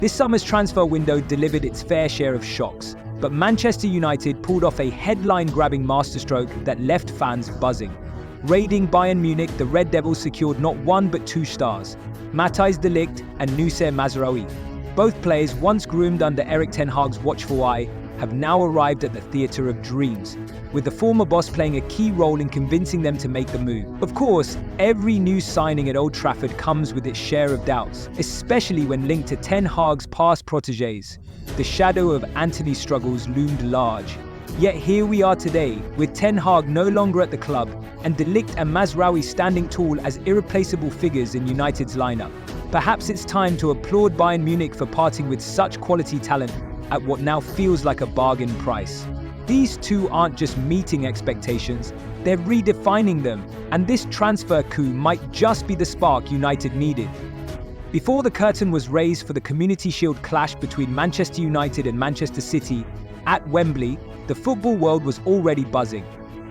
This summer's transfer window delivered its fair share of shocks, but Manchester United pulled off a headline-grabbing masterstroke that left fans buzzing. Raiding Bayern Munich, the Red Devils secured not one but two stars, Matthijs de Ligt and Noussair Mazraoui. Both players, once groomed under Erik ten Hag's watchful eye, have now arrived at the theatre of dreams, with the former boss playing a key role in convincing them to make the move. Of course, every new signing at Old Trafford comes with its share of doubts, especially when linked to ten Hag's past protégés. The shadow of Antony's struggles loomed large. Yet here we are today, with Ten Hag no longer at the club, and de Ligt and Mazraoui standing tall as irreplaceable figures in United's lineup. Perhaps it's time to applaud Bayern Munich for parting with such quality talent at what now feels like a bargain price. These two aren't just meeting expectations, they're redefining them, and this transfer coup might just be the spark United needed. Before the curtain was raised for the Community Shield clash between Manchester United and Manchester City at Wembley, the football world was already buzzing.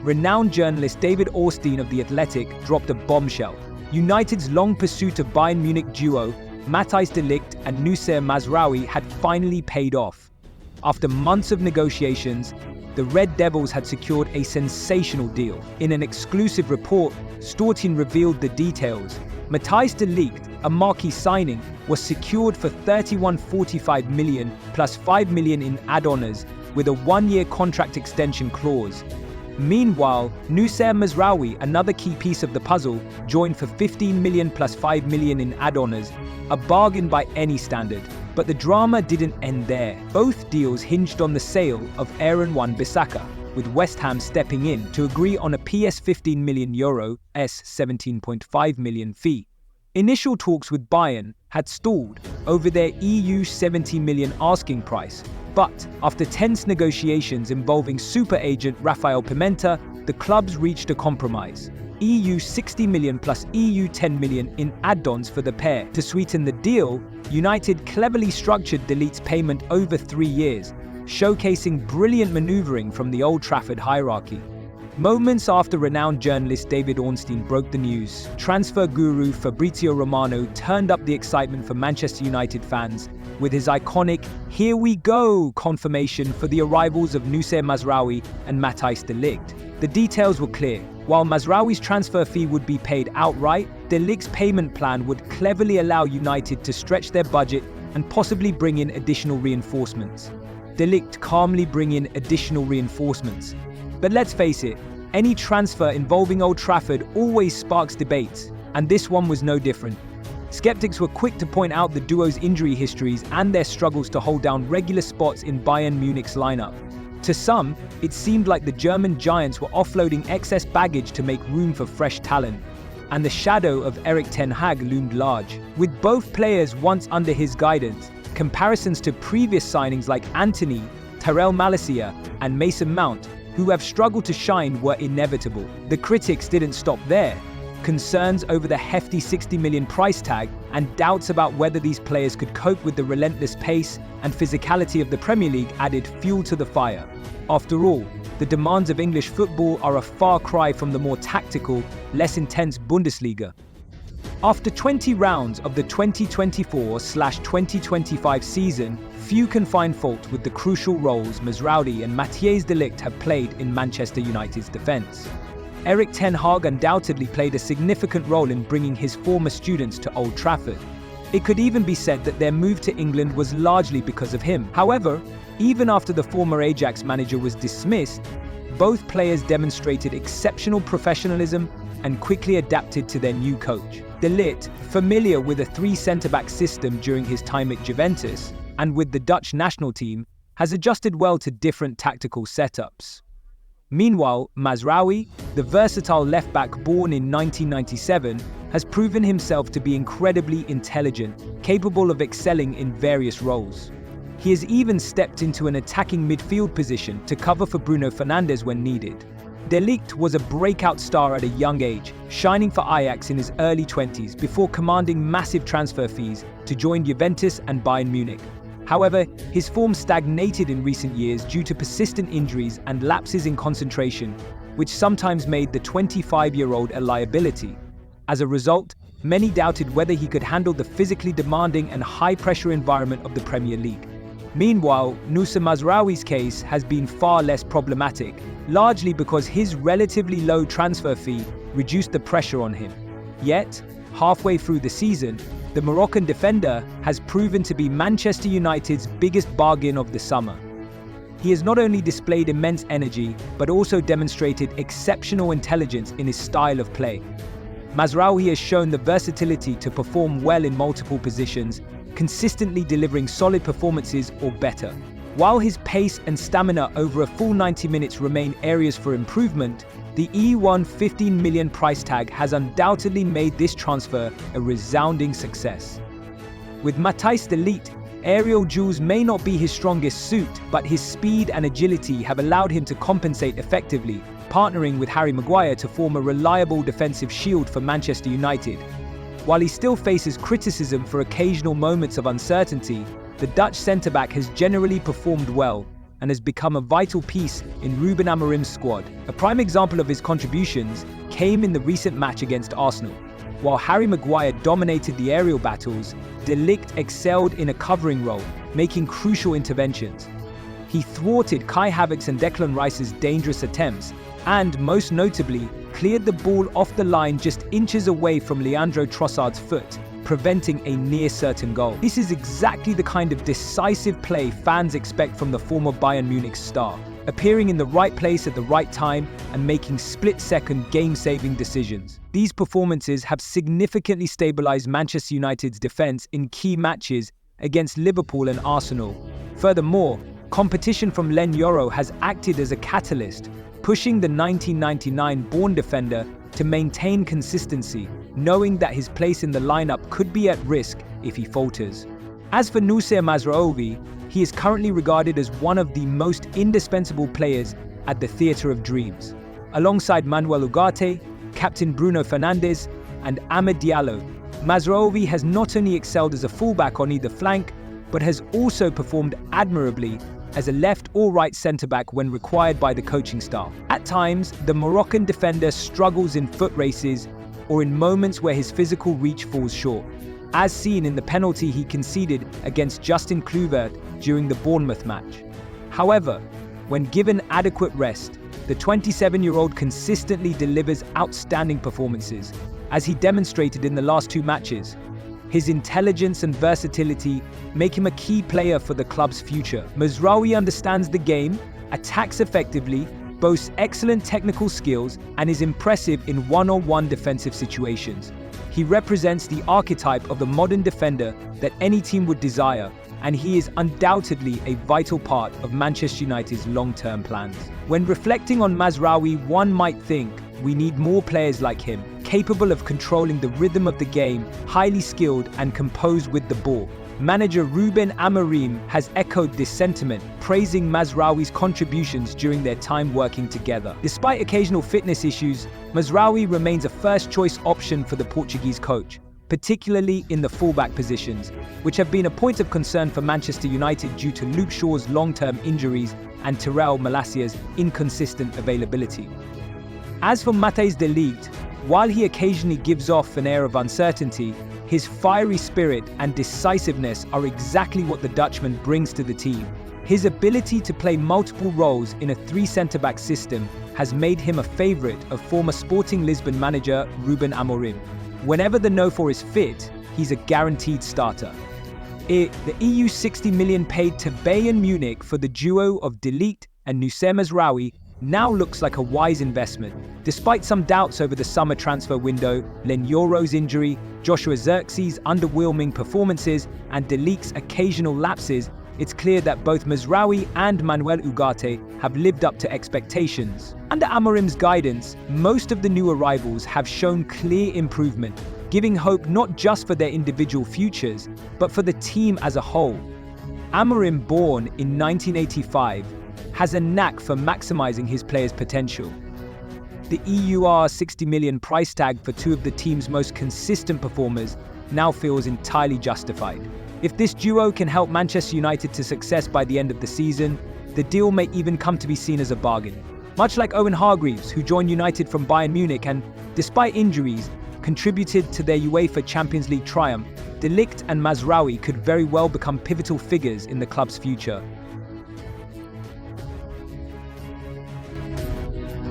Renowned journalist David Ornstein of The Athletic dropped a bombshell. United's long pursuit of Bayern Munich duo, Matthijs de Ligt and Noussair Mazraoui, had finally paid off. After months of negotiations, the Red Devils had secured a sensational deal. In an exclusive report, Stortin revealed the details. Matthijs de Ligt, a marquee signing, was secured for 31.45 million plus 5 million in add-ons, with a one-year contract extension clause. Meanwhile, Noussair Mazraoui, another key piece of the puzzle, joined for 15 million plus 5 million in add-ons, a bargain by any standard. But the drama didn't end there. Both deals hinged on the sale of Aaron Wan-Bissaka, with West Ham stepping in to agree on a PS €15 million (17.5 million) fee. Initial talks with Bayern had stalled over their EU 70 million asking price, but after tense negotiations involving super agent Rafael Pimenta, the clubs reached a compromise. EU 60 million plus EU 10 million in add-ons for the pair. To sweeten the deal, United cleverly structured de Ligt's payment over 3 years, showcasing brilliant maneuvering from the Old Trafford hierarchy. Moments after renowned journalist David Ornstein broke the news, transfer guru Fabrizio Romano turned up the excitement for Manchester United fans with his iconic "Here we go" confirmation for the arrivals of Noussair Mazraoui and Matthijs de Ligt. The details were clear. While Mazraoui's transfer fee would be paid outright, de Ligt's payment plan would cleverly allow United to stretch their budget and possibly bring in additional reinforcements. De Ligt calmly bring in additional reinforcements. But let's face it, any transfer involving Old Trafford always sparks debates, and this one was no different. Skeptics were quick to point out the duo's injury histories and their struggles to hold down regular spots in Bayern Munich's lineup. To some, it seemed like the German giants were offloading excess baggage to make room for fresh talent, and the shadow of Erik ten Hag loomed large. With both players once under his guidance, comparisons to previous signings like Antony, Tyrell Malacia, and Mason Mount, who have struggled to shine, were inevitable. The critics didn't stop there. Concerns over the hefty 60 million price tag and doubts about whether these players could cope with the relentless pace and physicality of the Premier League added fuel to the fire. After all, the demands of English football are a far cry from the more tactical, less intense Bundesliga. After 20 rounds of the 2024/2025 season, few can find fault with the crucial roles Mazraoui and Matthijs de Ligt have played in Manchester United's defence. Erik ten Hag undoubtedly played a significant role in bringing his former students to Old Trafford. It could even be said that their move to England was largely because of him. However, even after the former Ajax manager was dismissed, both players demonstrated exceptional professionalism and quickly adapted to their new coach. De Ligt, familiar with a 3 centre-back system during his time at Juventus and with the Dutch national team, has adjusted well to different tactical setups. Meanwhile, Mazraoui, the versatile left-back born in 1997, has proven himself to be incredibly intelligent, capable of excelling in various roles. He has even stepped into an attacking midfield position to cover for Bruno Fernandes when needed. De Ligt was a breakout star at a young age, shining for Ajax in his early 20s before commanding massive transfer fees to join Juventus and Bayern Munich. However, his form stagnated in recent years due to persistent injuries and lapses in concentration, which sometimes made the 25-year-old a liability. As a result, many doubted whether he could handle the physically demanding and high-pressure environment of the Premier League. Meanwhile, Ligt and Mazraoui's case has been far less problematic, largely because his relatively low transfer fee reduced the pressure on him. Yet, halfway through the season, the Moroccan defender has proven to be Manchester United's biggest bargain of the summer. He has not only displayed immense energy, but also demonstrated exceptional intelligence in his style of play. Mazraoui has shown the versatility to perform well in multiple positions, consistently delivering solid performances or better. While his pace and stamina over a full 90 minutes remain areas for improvement, the E1 15 million price tag has undoubtedly made this transfer a resounding success. With Matthijs de Ligt, aerial duels may not be his strongest suit, but his speed and agility have allowed him to compensate effectively, partnering with Harry Maguire to form a reliable defensive shield for Manchester United. While he still faces criticism for occasional moments of uncertainty, the Dutch centre-back has generally performed well and has become a vital piece in Ruben Amorim's squad. A prime example of his contributions came in the recent match against Arsenal. While Harry Maguire dominated the aerial battles, de Ligt excelled in a covering role, making crucial interventions. He thwarted Kai Havertz and Declan Rice's dangerous attempts, and, most notably, cleared the ball off the line just inches away from Leandro Trossard's foot, preventing a near-certain goal. This is exactly the kind of decisive play fans expect from the former Bayern Munich star, appearing in the right place at the right time and making split-second game-saving decisions. These performances have significantly stabilized Manchester United's defense in key matches against Liverpool and Arsenal. Furthermore, competition from Len Yoro has acted as a catalyst, pushing the 1999-born defender to maintain consistency, knowing that his place in the lineup could be at risk if he falters. As for Noussair Mazraoui, he is currently regarded as one of the most indispensable players at the Theatre of Dreams. Alongside Manuel Ugarte, captain Bruno Fernandes, and Amad Diallo, Mazraoui has not only excelled as a fullback on either flank, but has also performed admirably as a left or right centre-back when required by the coaching staff. At times, the Moroccan defender struggles in foot races or in moments where his physical reach falls short, as seen in the penalty he conceded against Justin Kluivert during the Bournemouth match. However, when given adequate rest, the 27-year-old consistently delivers outstanding performances, as he demonstrated in the last two matches. His intelligence and versatility make him a key player for the club's future. Mazraoui understands the game, attacks effectively, boasts excellent technical skills, and is impressive in one-on-one defensive situations. He represents the archetype of the modern defender that any team would desire, and he is undoubtedly a vital part of Manchester United's long-term plans. When reflecting on Mazraoui, one might think we need more players like him, capable of controlling the rhythm of the game, highly skilled and composed with the ball. Manager Ruben Amorim has echoed this sentiment, praising Mazraoui's contributions during their time working together. Despite occasional fitness issues, Mazraoui remains a first-choice option for the Portuguese coach, particularly in the fullback positions, which have been a point of concern for Manchester United due to Luke Shaw's long-term injuries and Tyrell Malacia's inconsistent availability. As for Matthijs de Ligt, while he occasionally gives off an air of uncertainty, his fiery spirit and decisiveness are exactly what the Dutchman brings to the team. His ability to play multiple roles in a three centre-back system has made him a favourite of former Sporting Lisbon manager Ruben Amorim. Whenever the Noussair is fit, he's a guaranteed starter. The EU 60 million paid to Bayern Munich for the duo of de Ligt and Noussair Mazraoui now looks like a wise investment. Despite some doubts over the summer transfer window, Len Yoro's injury, Joshua Zirkzee's underwhelming performances, and de Ligt's occasional lapses, it's clear that both Mazraoui and Manuel Ugarte have lived up to expectations. Under Amorim's guidance, most of the new arrivals have shown clear improvement, giving hope not just for their individual futures, but for the team as a whole. Amorim, born in 1985, has a knack for maximizing his players' potential. The EUR 60 million price tag for two of the team's most consistent performers now feels entirely justified. If this duo can help Manchester United to success by the end of the season, the deal may even come to be seen as a bargain. Much like Owen Hargreaves, who joined United from Bayern Munich and, despite injuries, contributed to their UEFA Champions League triumph, the Ligt and Mazraoui could very well become pivotal figures in the club's future.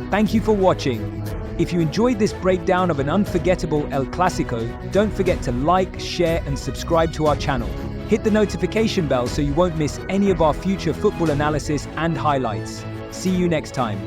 Thank you for watching. If you enjoyed this breakdown of an unforgettable El Clasico, don't forget to like, share and subscribe to our channel. Hit the notification bell so you won't miss any of our future football analysis and highlights. See you next time.